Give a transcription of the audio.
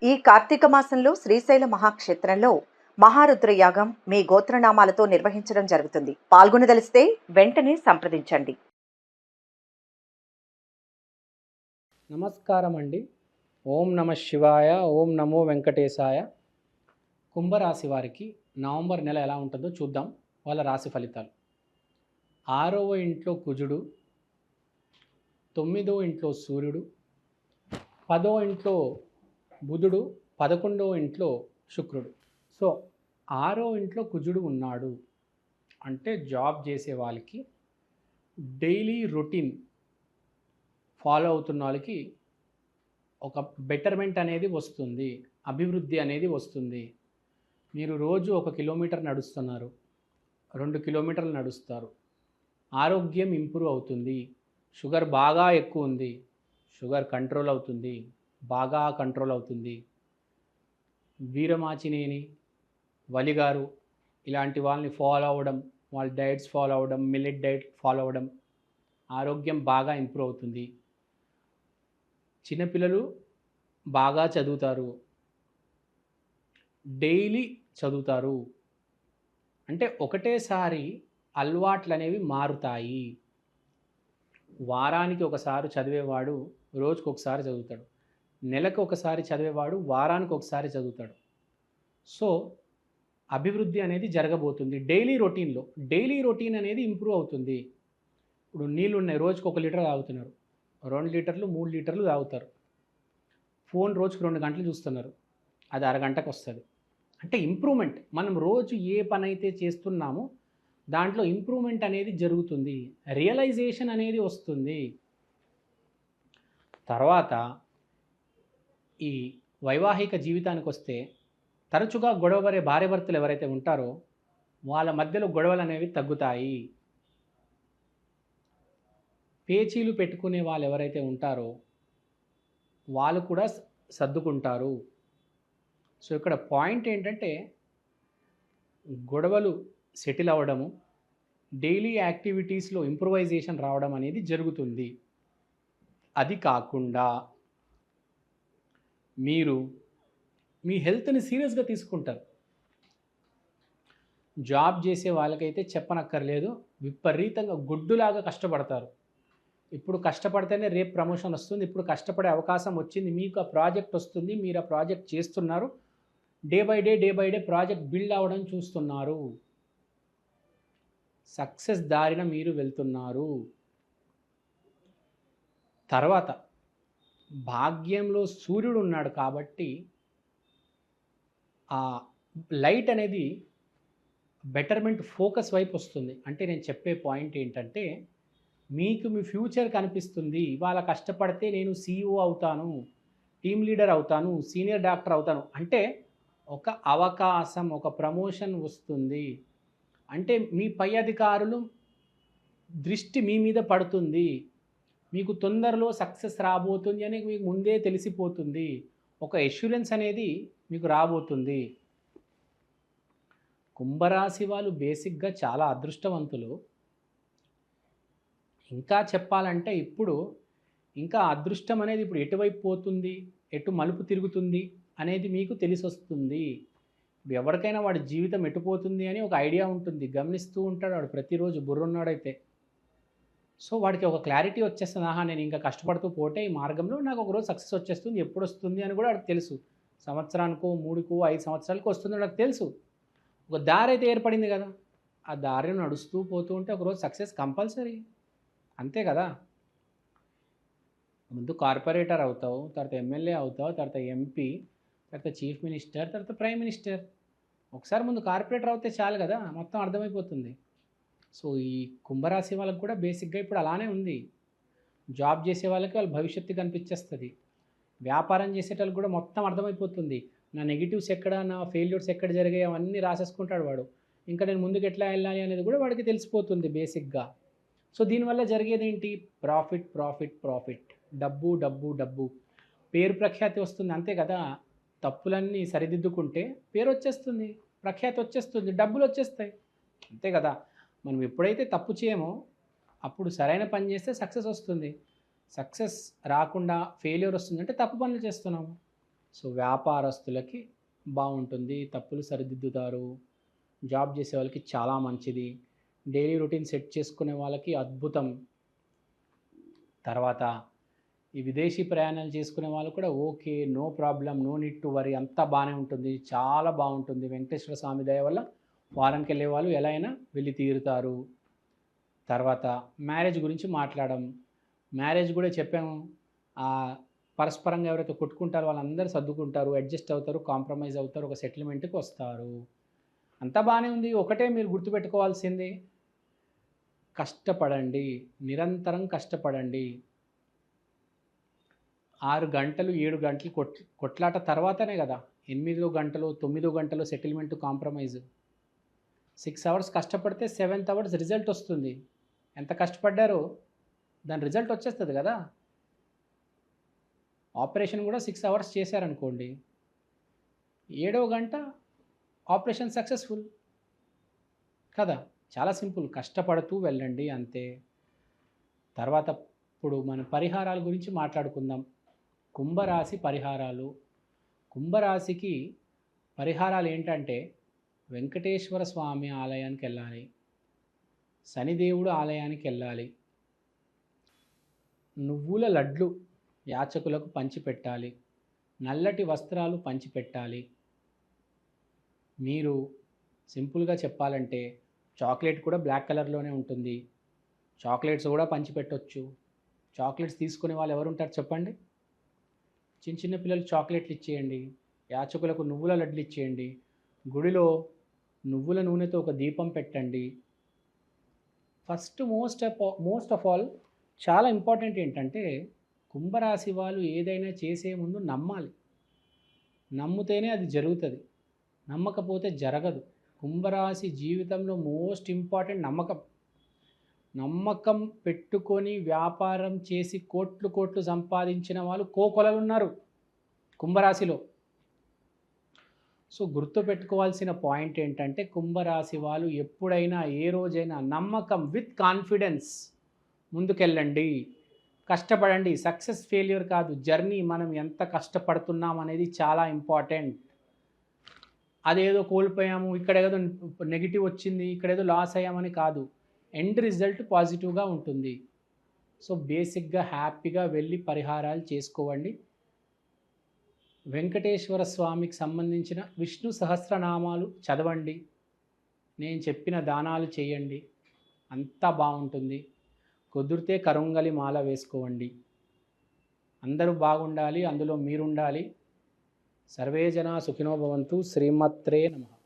ఈ కార్తీక మాసంలో శ్రీశైల మహాక్షేత్రంలో మహారుద్ర యాగం మీ గోత్రనామాలతో నిర్వహించడం జరుగుతుంది. పాల్గొనదలిస్తే వెంటనే సంప్రదించండి. నమస్కారం అండి. ఓం నమ శివాయ, ఓం నమో వెంకటేశాయ. కుంభరాశి వారికి నవంబర్ నెల ఎలా ఉంటుందో చూద్దాం. వాళ్ళ రాశి ఫలితాలు. 6వ ఇంట్లో కుజుడు, 9వ ఇంట్లో సూర్యుడు, 10వ ఇంట్లో బుధుడు, 11వ ఇంట్లో శుక్రుడు. సో 6వ ఇంట్లో కుజుడు ఉన్నాడు అంటే జాబ్ చేసే వాళ్ళకి, డైలీ రొటీన్ ఫాలో అవుతున్న వాళ్ళకి ఒక బెటర్మెంట్ అనేది వస్తుంది, అభివృద్ధి అనేది వస్తుంది. మీరు రోజు 1 కిలోమీటర్ నడుస్తున్నారు, 2 కిలోమీటర్లు నడుస్తారు, ఆరోగ్యం ఇంప్రూవ్ అవుతుంది. షుగర్ బాగా ఎక్కువ ఉంది, షుగర్ కంట్రోల్ అవుతుంది, బాగా కంట్రోల్ అవుతుంది. వీరమాచినేని, వలిగారు ఇలాంటి వాళ్ళని ఫాలో అవ్వడం, వాళ్ళ డైట్స్ ఫాలో అవ్వడం, మిల్లెట్ డైట్ ఫాలో అవ్వడం, ఆరోగ్యం బాగా ఇంప్రూవ్ అవుతుంది. చిన్నపిల్లలు బాగా చదువుతారు, డైలీ చదువుతారు. అంటే ఒకటేసారి అలవాట్లు అనేవి మారుతాయి. వారానికి ఒకసారి చదివేవాడు రోజుకు ఒకసారి చదువుతాడు, నెలకు ఒకసారి చదివేవాడు వారానికి ఒకసారి చదువుతాడు. సో అభివృద్ధి అనేది జరగబోతుంది. డైలీ రొటీన్ అనేది ఇంప్రూవ్ అవుతుంది. ఇప్పుడు నీళ్ళు ఉన్నాయి, రోజుకు 1 లీటర్ తాగుతున్నారు, 2 లీటర్లు 3 లీటర్లు తాగుతారు. ఫోన్ రోజుకు 2 గంటలు చూస్తున్నారు, అది అరగంటకు వస్తుంది. అంటే ఇంప్రూవ్మెంట్. మనం రోజు ఏ పని అయితే చేస్తున్నామో దాంట్లో ఇంప్రూవ్మెంట్ అనేది జరుగుతుంది, రియలైజేషన్ అనేది వస్తుంది. తర్వాత ఈ వైవాహిక జీవితానికి వస్తే, తరచుగా గొడవపడే భార్యాభర్తలు ఎవరైతే ఉంటారో వాళ్ళ మధ్యలో గొడవలు అనేవి తగ్గుతాయి. పేచీలు పెట్టుకునే వాళ్ళు ఎవరైతే ఉంటారో వాళ్ళు కూడా సర్దుకుంటారు. సో ఇక్కడ పాయింట్ ఏంటంటే, గొడవలు సెటిల్ అవ్వడము, డైలీ యాక్టివిటీస్లో ఇంప్రూవైజేషన్ రావడం అనేది జరుగుతుంది. అది కాకుండా మీరు మీ హెల్త్ని సీరియస్గా తీసుకుంటారు. జాబ్ చేసే వాళ్ళకైతే చెప్పనక్కర్లేదు, విపరీతంగా గుడ్డులాగా కష్టపడతారు. ఇప్పుడు కష్టపడితేనే రేపు ప్రమోషన్ వస్తుంది, ఇప్పుడు కష్టపడే అవకాశం వచ్చింది, మీకు ఆ ప్రాజెక్ట్ వస్తుంది, మీరు ఆ ప్రాజెక్ట్ చేస్తున్నారు. Day by day project build అవ్వడం చూస్తున్నారు. సక్సెస్ దారిన మీరు వెళ్తున్నారు. తర్వాత భాగ్యంలో సూర్యుడు ఉన్నాడు కాబట్టి ఆ లైట్ అనేది బెటర్మెంట్ ఫోకస్ వైపు వస్తుంది. అంటే నేను చెప్పే పాయింట్ ఏంటంటే, మీకు మీ ఫ్యూచర్ కనిపిస్తుంది. ఇవాళ కష్టపడితే నేను CEO అవుతాను, టీమ్ లీడర్ అవుతాను, సీనియర్ డాక్టర్ అవుతాను అంటే ఒక అవకాశం, ఒక ప్రమోషన్ వస్తుంది. అంటే మీ పై అధికారులు దృష్టి మీ మీద పడుతుంది. మీకు తొందరలో సక్సెస్ రాబోతుంది అని మీకు ముందే తెలిసిపోతుంది. ఒక ఎష్యూరెన్స్ అనేది మీకు రాబోతుంది. కుంభరాశి వాళ్ళు బేసిక్గా చాలా అదృష్టవంతులు. ఇంకా చెప్పాలంటే ఇప్పుడు ఇంకా అదృష్టం అనేది ఇప్పుడు ఎటువైపు పోతుంది, ఎటు మలుపు తిరుగుతుంది అనేది మీకు తెలిసొస్తుంది. ఇప్పుడు ఎవరికైనా వాడి జీవితం ఎటుపోతుంది అని ఒక ఐడియా ఉంటుంది, గమనిస్తూ ఉంటాడు వాడు ప్రతిరోజు, బుర్రున్నాడైతే. సో వాడికి ఒక క్లారిటీ వచ్చేస్తుంది, ఆహా నేను ఇంకా కష్టపడుతూ పోతే ఈ మార్గంలో నాకు ఒకరోజు సక్సెస్ వచ్చేస్తుంది, ఎప్పుడు వస్తుంది అని కూడా వాడికి తెలుసు. సంవత్సరానికో 3కో 5 సంవత్సరాలకు వస్తుందో నాకు తెలుసు. ఒక దారి అయితే ఏర్పడింది కదా, ఆ దారిని నడుస్తూ పోతూ ఉంటే ఒకరోజు సక్సెస్ కంపల్సరీ, అంతే కదా. ముందు కార్పొరేటర్ అవుతావు, తర్వాత ఎమ్మెల్యే అవుతావు, తర్వాత MP, తర్వాత చీఫ్ మినిస్టర్, తర్వాత ప్రైమ్ మినిస్టర్. ఒకసారి ముందు కార్పొరేటర్ అవుతే చాలు కదా, మొత్తం అర్థమైపోతుంది. సో ఈ కుంభరాశి వాళ్ళకి కూడా బేసిక్గా ఇప్పుడు అలానే ఉంది. జాబ్ చేసే వాళ్ళకి వాళ్ళ భవిష్యత్తు కనిపించేస్తుంది. వ్యాపారం చేసేటోళ్ళకి కూడా మొత్తం అర్థమైపోతుంది. నా నెగిటివ్స్ ఎక్కడ, నా ఫెయిల్యూర్స్ ఎక్కడ జరిగాయి అవన్నీ రాసేసుకుంటాడు వాడు. ఇంకా నేను ముందుకు ఎట్లా వెళ్ళాలి అనేది కూడా వాడికి తెలిసిపోతుంది బేసిక్గా. సో దీనివల్ల జరిగేది ఏంటి? ప్రాఫిట్. డబ్బు. పేరు ప్రఖ్యాతి వస్తుంది, అంతే కదా. తప్పులన్నీ సరిదిద్దుకుంటే పేరు వచ్చేస్తుంది, ప్రఖ్యాతి వచ్చేస్తుంది, డబ్బులు వచ్చేస్తాయి, అంతే కదా. మనం ఎప్పుడైతే తప్పు చేయమో అప్పుడు సరైన పని చేస్తే సక్సెస్ వస్తుంది. సక్సెస్ రాకుండా ఫెయిల్యూర్ వస్తుందంటే తప్పు పనులు చేస్తున్నాము. సో వ్యాపారస్తులకి బాగుంటుంది, తప్పులు సరిదిద్దుతారు. జాబ్ చేసే వాళ్ళకి చాలా మంచిది. డైలీ రొటీన్ సెట్ చేసుకునే వాళ్ళకి అద్భుతం. తర్వాత ఈ విదేశీ ప్రయాణాలు చేసుకునే వాళ్ళు కూడా okay, no problem, no need to worry, అంతా బాగానే ఉంటుంది, చాలా బాగుంటుంది. వెంకటేశ్వర స్వామి దయ వల్ల ఫారెన్కి వెళ్ళే వాళ్ళు ఎలా అయినా వెళ్ళి తీరుతారు. తర్వాత మ్యారేజ్ గురించి మాట్లాడడం. మ్యారేజ్ కూడా చెప్పాము, పరస్పరంగా ఎవరైతే కొట్టుకుంటారో వాళ్ళందరూ సర్దుకుంటారు, అడ్జస్ట్ అవుతారు, కాంప్రమైజ్ అవుతారు, ఒక సెటిల్మెంట్కి వస్తారు. అంతా బాగానే ఉంది. ఒకటే మీరు గుర్తుపెట్టుకోవాల్సింది, కష్టపడండి, నిరంతరం కష్టపడండి. 6 గంటలు 7 గంటలు కొట్లాట తర్వాతనే కదా 8 గంటలు 9 గంటలు సెటిల్మెంట్ కాంప్రమైజ్. 6 అవర్స్ కష్టపడితే 7th అవర్స్ రిజల్ట్ వస్తుంది. ఎంత కష్టపడ్డారో దాని రిజల్ట్ వచ్చేస్తుంది కదా. ఆపరేషన్ కూడా 6 అవర్స్ చేశారనుకోండి, 7వ గంట ఆపరేషన్ సక్సెస్ఫుల్ కదా. చాలా సింపుల్, కష్టపడుతూ వెళ్ళండి అంతే. తర్వాత ఇప్పుడు మన పరిహారాల గురించి మాట్లాడుకుందాం. కుంభరాశి పరిహారాలు. కుంభరాశికి పరిహారాలు ఏంటంటే, వెంకటేశ్వర స్వామి ఆలయానికి వెళ్ళాలి, శనిదేవుడు ఆలయానికి వెళ్ళాలి, నువ్వుల లడ్లు యాచకులకు పంచిపెట్టాలి, నల్లటి వస్త్రాలు పంచిపెట్టాలి. మీరు సింపుల్గా చెప్పాలంటే చాక్లెట్ కూడా బ్లాక్ కలర్లోనే ఉంటుంది, చాక్లెట్స్ కూడా పంచిపెట్టవచ్చు. చాక్లెట్స్ తీసుకునే వాళ్ళు ఎవరు ఉంటారు చెప్పండి? చిన్న చిన్న పిల్లలు చాక్లెట్లు ఇచ్చేయండి, యాచకులకు నువ్వుల లడ్లు ఇచ్చేయండి, గుడిలో నువ్వుల నూనెతో ఒక దీపం పెట్టండి. ఫస్ట్ మోస్ట్ ఆఫ్ ఆల్ చాలా ఇంపార్టెంట్ ఏంటంటే, కుంభరాశి వాళ్ళు ఏదైనా చేసే ముందు నమ్మాలి. నమ్మితేనే అది జరుగుతుంది, నమ్మకపోతే జరగదు. కుంభరాశి జీవితంలో మోస్ట్ ఇంపార్టెంట్ నమ్మకం. నమ్మకం పెట్టుకొని వ్యాపారం చేసి కోట్లు కోట్లు సంపాదించిన వాళ్ళు కోకొలలు ఉన్నారు కుంభరాశిలో. సో గుర్తుపెట్టుకోవాల్సిన పాయింట్ ఏంటంటే, కుంభరాశి వాళ్ళు ఎప్పుడైనా ఏ రోజైనా నమ్మకం విత్ కాన్ఫిడెన్స్ ముందుకెళ్ళండి, కష్టపడండి. సక్సెస్ ఫెయిల్యూర్ కాదు, జర్నీ. మనం ఎంత కష్టపడుతున్నాం అనేది చాలా ఇంపార్టెంట్. అదేదో కోల్పోయాము, ఇక్కడ ఏదో నెగిటివ్ వచ్చింది, ఇక్కడ ఏదో లాస్ అయ్యామని కాదు. ఎండ్ రిజల్ట్ పాజిటివ్గా ఉంటుంది. సో బేసిక్గా హ్యాపీగా వెళ్ళి పరిహారాలు చేసుకోండి. వెంకటేశ్వర స్వామికి సంబంధించిన విష్ణు సహస్రనామాలు చదవండి, నేను చెప్పిన దానాలు చేయండి, అంతా బాగుంటుంది. కుదిరితే కరుంగలి మాల వేసుకోండి. అందరూ బాగుండాలి, అందులో మీరుండాలి. సర్వే జనా సుఖినో భవంతు. శ్రీమాత్రే నమః.